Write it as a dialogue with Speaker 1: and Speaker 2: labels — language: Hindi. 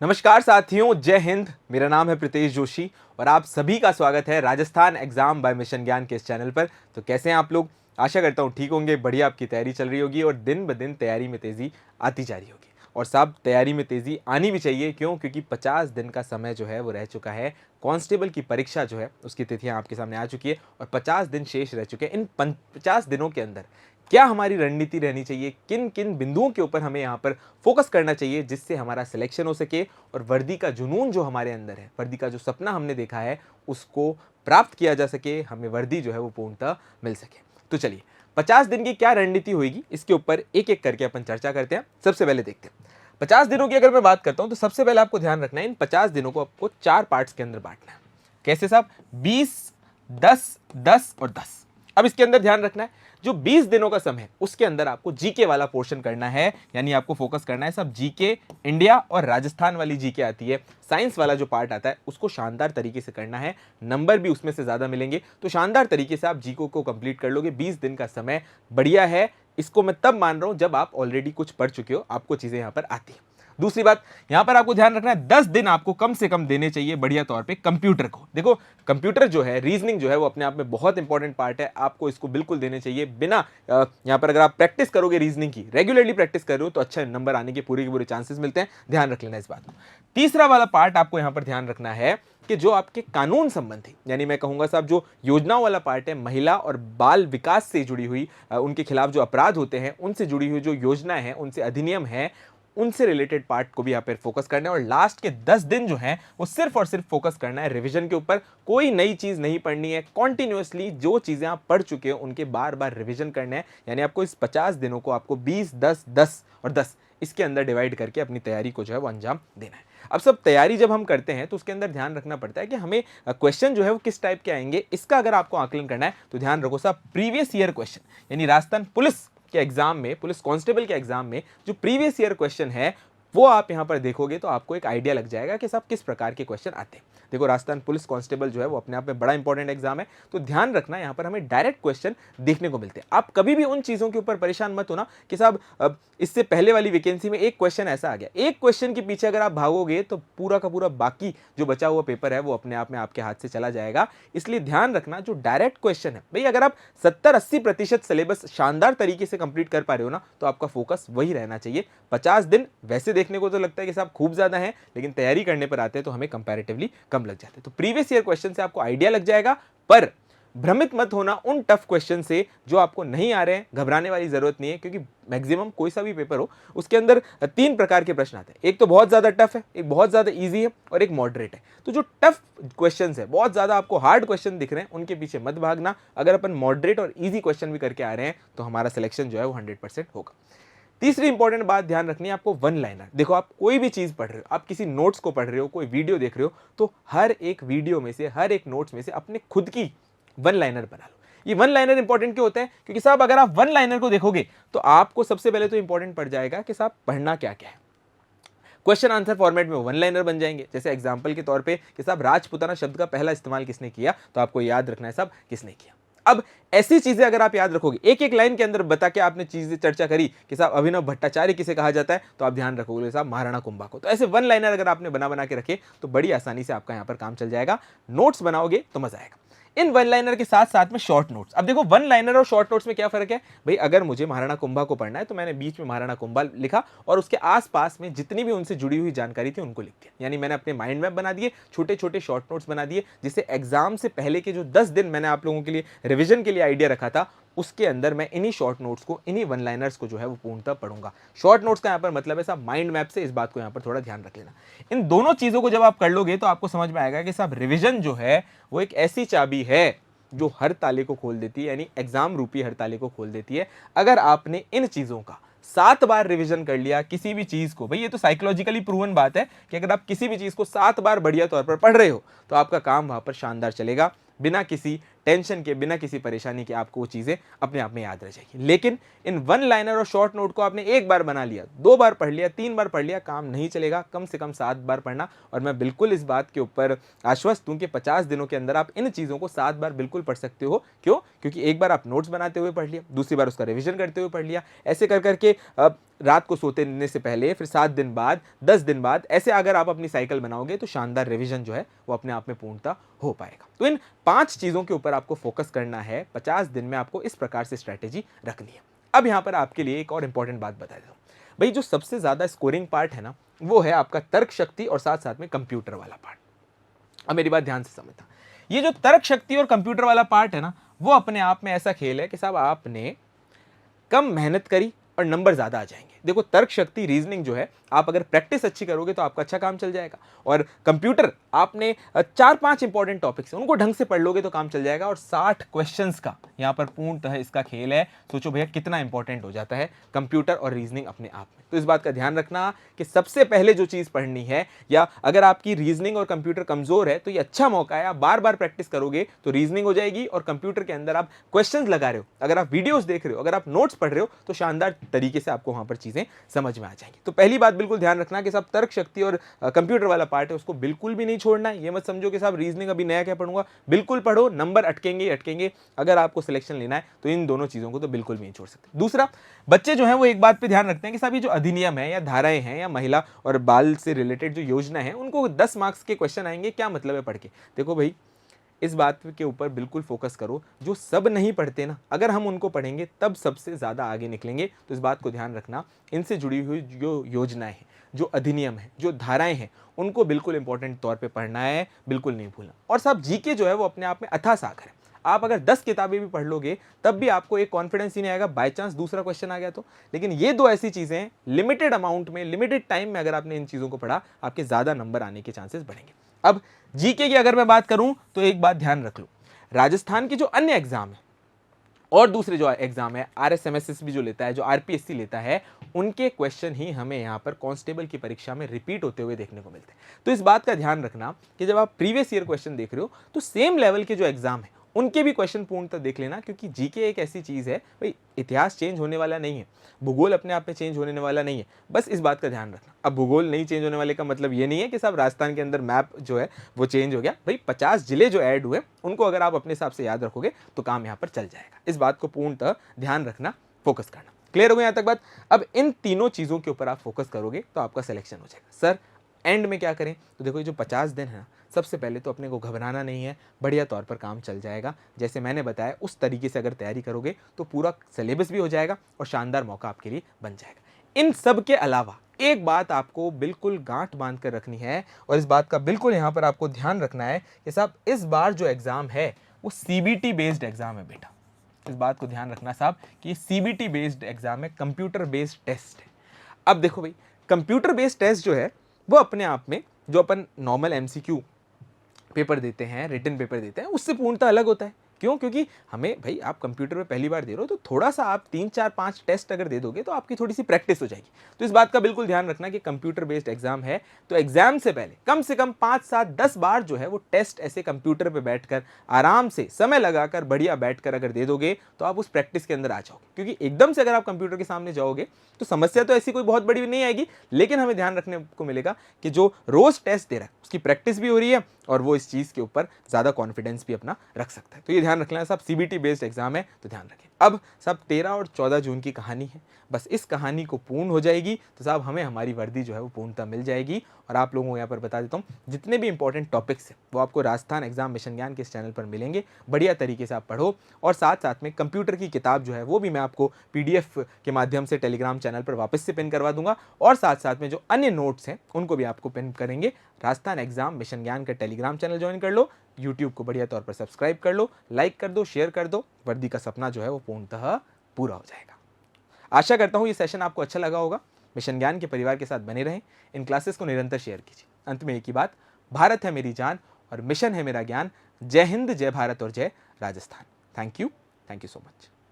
Speaker 1: नमस्कार साथियों, जय हिंद। मेरा नाम है प्रीतेश जोशी और आप सभी का स्वागत है राजस्थान एग्जाम बाय मिशन ज्ञान के इस चैनल पर। तो कैसे हैं आप लोग? आशा करता हूँ ठीक होंगे, बढ़िया आपकी तैयारी चल रही होगी और दिन ब दिन तैयारी में तेज़ी आती जा रही होगी। और साहब, तैयारी में तेज़ी आनी भी चाहिए। क्यों? क्योंकि 50 दिन का समय जो है वो रह चुका है। कांस्टेबल की परीक्षा जो है उसकी तिथियां आपके सामने आ चुकी है और 50 दिन शेष रह चुके हैं। इन 50 दिनों के अंदर क्या हमारी रणनीति रहनी चाहिए, किन किन बिंदुओं के ऊपर हमें यहाँ पर फोकस करना चाहिए जिससे हमारा सिलेक्शन हो सके और वर्दी का जुनून जो हमारे अंदर है, वर्दी का जो सपना हमने देखा है उसको प्राप्त किया जा सके, हमें वर्दी जो है वो पूर्णतः मिल सके। तो चलिए, 50 दिन की क्या रणनीति होगी इसके ऊपर एक एक करके अपन चर्चा करते हैं। सबसे पहले देखते हैं 50 दिनों की अगर मैं बात करता हूं तो सबसे पहले आपको ध्यान रखना है, इन 50 दिनों को आपको 4 पार्ट्स के अंदर बांटना है। कैसे साहब? 20, 10, 10 और 10। अब इसके अंदर ध्यान रखना है, जो 20 दिनों का समय है उसके अंदर आपको जीके वाला पोर्शन करना है, यानी आपको फोकस करना है सब जीके इंडिया और राजस्थान वाली जीके आती है। साइंस वाला जो पार्ट आता है उसको शानदार तरीके से करना है, नंबर भी उसमें से ज्यादा मिलेंगे। तो शानदार तरीके से आप जीको को कंप्लीट कर लोगे। 20 दिन का समय बढ़िया है, इसको मैं तब मान रहा हूं जब आप ऑलरेडी कुछ पढ़ चुके हो, आपको चीजें यहां पर आती है। दूसरी बात, यहां पर आपको ध्यान रखना है 10 दिन आपको कम से कम देने चाहिए बढ़िया तौर पे कंप्यूटर को। देखो, कंप्यूटर जो है, रीजनिंग जो है वो अपने आप में बहुत इंपॉर्टेंट पार्ट है, आपको इसको बिल्कुल देने चाहिए। बिना यहां पर अगर आप प्रैक्टिस करोगे, रीजनिंग की रेगुलरली प्रैक्टिस कर रहे हो तो अच्छे नंबर आने के पूरे चांसेस मिलते हैं। ध्यान रख लेना इस बात को। तीसरा वाला पार्ट आपको यहां पर ध्यान रखना है कि जो आपके कानून संबंधी, यानी मैं कहूंगा साहब जो योजनाओं वाला पार्ट है, महिला और बाल विकास से जुड़ी हुई, उनके खिलाफ जो अपराध होते हैं उनसे जुड़ी हुई जो योजना है, उनसे अधिनियम है, उनसे रिलेटेड पार्ट को भी यहाँ पर फोकस करना है। और लास्ट के 10 दिन जो है वो सिर्फ और सिर्फ फोकस करना है रिवीजन के ऊपर। कोई नई चीज नहीं पढ़नी है, कॉन्टिन्यूअसली जो चीजें आप पढ़ चुके हो उनके बार बार रिवीजन करना है। यानी आपको इस 50 दिनों को आपको 20, 10, 10 और 10 इसके अंदर डिवाइड करके अपनी तैयारी को जो है वो अंजाम देना है। अब सब तैयारी जब हम करते हैं तो उसके अंदर ध्यान रखना पड़ता है कि हमें क्वेश्चन जो है वो किस टाइप के आएंगे। इसका अगर आपको आकलन करना है तो ध्यान रखो साहब, प्रीवियस ईयर क्वेश्चन, यानी राजस्थान पुलिस के एग्जाम में, पुलिस कांस्टेबल के एग्जाम में जो प्रीवियस ईयर क्वेश्चन है वो आप यहां पर देखोगे तो आपको एक आइडिया लग जाएगा कि साहब किस प्रकार के क्वेश्चन आते हैं। देखो, राजस्थान पुलिस कांस्टेबल जो है वो अपने आप में बड़ा इंपॉर्टेंट एग्जाम है, तो ध्यान रखना यहां पर हमें डायरेक्ट क्वेश्चन देखने को मिलते हैं। आप कभी भी उन चीजों के ऊपर परेशान मत होना कि साहब अब इससे पहले वाली वैकेंसी में एक क्वेश्चन ऐसा आ गया। एक क्वेश्चन के पीछे अगर आप भागोगे तो पूरा का पूरा बाकी जो बचा हुआ पेपर है वो अपने आप में आपके हाथ से चला जाएगा। इसलिए ध्यान रखना, जो डायरेक्ट क्वेश्चन है भाई, अगर आप 70-80% सिलेबस शानदार तरीके से कंप्लीट कर पा रहे हो ना, तो आपका फोकस वही रहना चाहिए। 50 दिन वैसे देखने को तो लगता है कि साहब खूब ज्यादा है, लेकिन तैयारी करने पर आते हैं तो हमें कंपैरेटिवली कम लग जाते हैं। तो प्रीवियस ईयर क्वेश्चन से आपको आइडिया लग जाएगा, पर भ्रमित मत होना उन टफ क्वेश्चन से जो आपको नहीं आ रहे हैं। घबराने वाली जरूरत नहीं है, क्योंकि मैक्सिमम कोई सा भी पेपर हो उसके अंदर 3 प्रकार के प्रश्न आते हैं। एक तो बहुत ज्यादा टफ है, एक बहुत ज्यादा इजी है और एक मॉडरेट है। तो जो टफ क्वेश्चन है, बहुत ज्यादा आपको हार्ड क्वेश्चन दिख रहे हैं, उनके पीछे मत भागना। अगर अपन मॉडरेट और इजी क्वेश्चन भी करके आ रहे हैं तो हमारा सिलेक्शन जो है वो 100% होगा। तीसरी इंपॉर्टेंट बात ध्यान रखनी है आपको, वन लाइनर। देखो, आप कोई भी चीज पढ़ रहे हो, आप किसी नोट्स को पढ़ रहे हो, कोई वीडियो देख रहे हो, तो हर एक वीडियो में से, हर एक नोट्स में से अपने खुद की वन लाइनर बना लो। ये वन लाइनर इंपॉर्टेंट क्यों होते हैं? क्योंकि साहब अगर आप वन लाइनर को देखोगे तो आपको सबसे पहले तो इंपॉर्टेंट पड़ जाएगा कि साहब पढ़ना क्या क्या है। क्वेश्चन आंसर फॉर्मेट में वन लाइनर बन जाएंगे। जैसे एग्जांपल के तौर पे कि साहब राजपूताना शब्द का पहला इस्तेमाल किसने किया, तो आपको याद रखना है साहब किसने किया। अब ऐसी चीजें अगर आप याद रखोगे, एक एक लाइन के अंदर बता के आपने चीजें चर्चा करी कि साहब अभिनव भट्टाचार्य किसे कहा जाता है, तो आप ध्यान रखोगे साहब महाराणा कुंभा को। तो ऐसे वन लाइनर अगर आपने बना बना के रखे तो बड़ी आसानी से आपका यहां पर काम चल जाएगा। नोट्स बनाओगे तो मजा आएगा। इन वन लाइनर के साथ साथ में शॉर्ट नोट्स। अब देखो, वन लाइनर और शॉर्ट नोट्स में क्या फर्क है भाई? अगर मुझे महाराणा कुंभा को पढ़ना है तो मैंने बीच में महाराणा कुंभा लिखा और उसके आसपास में जितनी भी उनसे जुड़ी हुई जानकारी थी उनको लिख दिया। यानी मैंने अपने माइंड मैप बना दिए, छोटे छोटे शॉर्ट नोट्स बना दिए, जिससे एग्जाम से पहले के जो 10 दिन मैंने आप लोगों के लिए रिविजन के लिए आइडिया रखा था, उसके अंदर मैं इन्हीं शॉर्ट नोट्स को, इन्हीं वन लाइनर्स को जो है वो पूर्णतः पढ़ूंगा। शॉर्ट नोट्स का यहां पर मतलब है साहब माइंड मैप से, इस बात को यहां पर थोड़ा ध्यान रख लेना। इन दोनों चीजों को जब आप कर लोगे तो आपको समझ में आएगा कि साहब रिविजन जो है वो एक ऐसी चाबी है जो हर ताले को खोल देती है, यानी एग्जाम रूपी हर ताले को खोल देती है। अगर आपने इन चीजों का 7 बार रिवीजन कर लिया किसी भी चीज को, भाई ये तो साइकोलॉजिकली प्रूवन बात है कि अगर आप किसी भी चीज को 7 बार बढ़िया तौर पर पढ़ रहे हो तो आपका काम वहां पर शानदार चलेगा, बिना किसी टेंशन के, बिना किसी परेशानी के आपको वो चीज़ें अपने आप में याद रह जाएगी। लेकिन इन वन लाइनर और शॉर्ट नोट को आपने एक बार बना लिया, 2 बार पढ़ लिया, 3 बार पढ़ लिया, काम नहीं चलेगा। कम से कम 7 बार पढ़ना, और मैं बिल्कुल इस बात के ऊपर आश्वस्त हूँ कि 50 दिनों के अंदर आप इन चीज़ों को 7 बार बिल्कुल पढ़ सकते हो। क्यों? क्योंकि एक बार आप नोट्स बनाते हुए पढ़ लिया, दूसरी बार उसका रिविजन करते हुए पढ़ लिया, ऐसे कर करके रात को सोने से पहले, फिर 7 दिन बाद, 10 दिन बाद, ऐसे अगर आप अपनी साइकिल बनाओगे तो शानदार रिवीजन जो है वो अपने आप में पूर्णता हो पाएगा। तो इन 5 चीज़ों के ऊपर आपको फोकस करना है। 50 दिन में आपको इस प्रकार से स्ट्रैटेजी रखनी है। अब यहाँ पर आपके लिए एक और इंपॉर्टेंट बात बता देता हूँ भाई, जो सबसे ज़्यादा स्कोरिंग पार्ट है ना, वो है आपका तर्क शक्ति और साथ साथ में कंप्यूटर वाला पार्ट। अब मेरी बात ध्यान से समझना, ये जो तर्क शक्ति और कंप्यूटर वाला पार्ट है ना, वो अपने आप में ऐसा खेल है कि साहब आपने कम मेहनत करी और नंबर ज़्यादा आ जाएंगे। देखो, तर्क शक्ति, रीजनिंग जो है, आप अगर प्रैक्टिस अच्छी करोगे तो आपका अच्छा काम चल जाएगा। और कंप्यूटर, आपने 4-5 इंपॉर्टेंट टॉपिक्स हैं, उनको ढंग से पढ़ लोगे तो काम चल जाएगा। और 60 क्वेश्चंस का यहाँ पर पूर्णतः इसका खेल है। सोचो भैया कितना इंपॉर्टेंट हो जाता है कंप्यूटर और रीजनिंग अपने आप में। तो इस बात का ध्यान रखना कि सबसे पहले जो चीज़ पढ़नी है, या अगर आपकी रीजनिंग और कंप्यूटर कमज़ोर है तो ये अच्छा मौका है। आप बार बार प्रैक्टिस करोगे तो रीजनिंग हो जाएगी, और कंप्यूटर के अंदर आप क्वेश्चंस लगा रहे हो, अगर आप वीडियोस देख रहे हो, अगर आप नोट्स पढ़ रहे हो, तो शानदार तरीके से आपको वहां पर चीजें समझ में आ जाएंगी। तो पहली बात बिल्कुल ध्यान रखना कि साहब तर्क शक्ति और कंप्यूटर वाला पार्ट है, उसको बिल्कुल भी नहीं छोड़ना है। ये मत समझो कि साहब रीजनिंग अभी नया क्या पढ़ूंगा, बिल्कुल पढ़ो, नंबर अटकेंगे अटकेंगे। अगर आपको सिलेक्शन लेना है तो इन दोनों चीजों को तो बिल्कुल भी नहीं छोड़ सकते। दूसरा, बच्चे जो है वो एक बात पे ध्यान रखते हैं कि साहब ये जो अधिनियम है या धाराएं हैं या महिला और बाल से रिलेटेड जो योजना है, उनको 10 मार्क्स के क्वेश्चन आएंगे, क्या मतलब है पढ़ के। देखो भाई, इस बात के ऊपर बिल्कुल फोकस करो, जो सब नहीं पढ़ते ना, अगर हम उनको पढ़ेंगे तब सबसे ज़्यादा आगे निकलेंगे। तो इस बात को ध्यान रखना, इनसे जुड़ी हुई जो योजनाएं हैं, जो अधिनियम है, जो धाराएं हैं, उनको बिल्कुल इंपॉर्टेंट तौर पे पढ़ना है, बिल्कुल नहीं भूलना। और साहब जीके जो है वो अपने आप में अथाह सागर है। आप अगर 10 किताबें भी पढ़ लोगे तब भी आपको एक कॉन्फिडेंस ही नहीं आएगा, बाय चांस दूसरा क्वेश्चन आ गया तो। लेकिन ये दो ऐसी चीज़ें हैं, लिमिटेड अमाउंट में, लिमिटेड टाइम में अगर आपने इन चीज़ों को पढ़ा, आपके ज़्यादा नंबर आने के चांसेस बढ़ेंगे। अब जीके की अगर मैं बात करूं तो एक बात ध्यान रख लो, राजस्थान की जो अन्य एग्जाम है और दूसरे जो एग्जाम है, RSMSS भी जो लेता है, जो RPSC लेता है, उनके क्वेश्चन ही हमें यहाँ पर कांस्टेबल की परीक्षा में रिपीट होते हुए देखने को मिलते हैं। तो इस बात का ध्यान रखना कि जब आप प्रीवियस ईयर क्वेश्चन देख रहे हो तो सेम लेवल के जो एग्जाम है उनके भी क्वेश्चन पूर्णतः देख लेना, क्योंकि जीके एक ऐसी चीज़ है भाई, इतिहास चेंज होने वाला नहीं है, भूगोल अपने आप में चेंज होने वाला नहीं है, बस इस बात का ध्यान रखना। अब भूगोल नहीं चेंज होने वाले का मतलब ये नहीं है कि साहब राजस्थान के अंदर मैप जो है वो चेंज हो गया। भाई 50 जिले जो ऐड हुए उनको अगर आप अपने हिसाब से याद रखोगे तो काम यहाँ पर चल जाएगा। इस बात को पूर्णतः ध्यान रखना, फोकस करना। क्लियर हो गया यहाँ तक बात? अब इन तीनों चीज़ों के ऊपर आप फोकस करोगे तो आपका सिलेक्शन हो जाएगा। सर एंड में क्या करें? तो देखो, ये जो 50 दिन है ना, सबसे पहले तो अपने को घबराना नहीं है, बढ़िया तौर पर काम चल जाएगा। जैसे मैंने बताया उस तरीके से अगर तैयारी करोगे तो पूरा सिलेबस भी हो जाएगा और शानदार मौका आपके लिए बन जाएगा। इन सब के अलावा एक बात आपको बिल्कुल गांठ बांध कर रखनी है, और इस बात का बिल्कुल यहाँ पर आपको ध्यान रखना है कि साहब इस बार जो एग्ज़ाम है वो CBT बेस्ड एग्ज़ाम है बेटा। इस बात को ध्यान रखना साहब कि ये CBT बेस्ड एग्ज़ाम है, कंप्यूटर बेस्ड टेस्ट है। अब देखो भाई, कंप्यूटर बेस्ड टेस्ट जो है वो अपने आप में जो अपन नॉर्मल MCQ पेपर देते हैं, रिटन पेपर देते हैं, उससे पूर्णतः अलग होता है। क्यों? क्योंकि हमें भाई, आप कंप्यूटर में पहली बार दे रहे हो तो थोड़ा सा आप 3-4-5 टेस्ट अगर दे दोगे तो आपकी थोड़ी सी प्रैक्टिस हो जाएगी। तो इस बात का बिल्कुल ध्यान रखना कि कंप्यूटर बेस्ड एग्जाम है, तो एग्जाम से पहले कम से कम 5-7-10 बार जो है वो टेस्ट ऐसे कंप्यूटर पे बैठकर आराम से समय लगाकर बढ़िया बैठकर अगर दे दोगे तो आप उस प्रैक्टिस के अंदर आ जाओगे। क्योंकि एकदम से अगर आप कंप्यूटर के सामने जाओगे तो समस्या तो ऐसी कोई बहुत बड़ी नहीं आएगी, लेकिन हमें ध्यान रखने को मिलेगा कि जो रोज टेस्ट दे रहा है उसकी प्रैक्टिस भी हो रही है और वो इस चीज़ के ऊपर ज़्यादा कॉन्फिडेंस भी अपना रख सकता है। तो ये ध्यान रखना है साहब, CBT बेस्ड एग्जाम है तो ध्यान रखें। अब साहब 13 और 14 जून की कहानी है, बस इस कहानी को पूर्ण हो जाएगी तो साहब हमें हमारी वर्दी जो है वो पूर्णतः मिल जाएगी। और आप लोगों को यहाँ पर बता देता हूँ, जितने भी इंपॉर्टेंट टॉपिक्स हैं वो आपको राजस्थान एग्जाम मिशन ज्ञान के इस चैनल पर मिलेंगे। बढ़िया तरीके से आप पढ़ो, और साथ साथ में कंप्यूटर की किताब जो है वो भी मैं आपको PDF के माध्यम से टेलीग्राम चैनल पर वापस से पिन करवा दूंगा, और साथ साथ में जो अन्य नोट्स हैं उनको भी आपको पिन करेंगे। राजस्थान एग्जाम मिशन ज्ञान का टेलीग्राम चैनल ज्वाइन कर लो, यूट्यूब को बढ़िया तौर पर सब्सक्राइब कर लो, लाइक कर दो, शेयर कर दो, वर्दी का सपना जो है वो पूर्णतः पूरा हो जाएगा। आशा करता हूँ ये सेशन आपको अच्छा लगा होगा। मिशन ज्ञान के परिवार के साथ बने रहें, इन क्लासेस को निरंतर शेयर कीजिए। अंत में एक ही बात, भारत है मेरी जान और मिशन है मेरा ज्ञान। जय हिंद, जय भारत और जय Rajasthan. Thank you so much.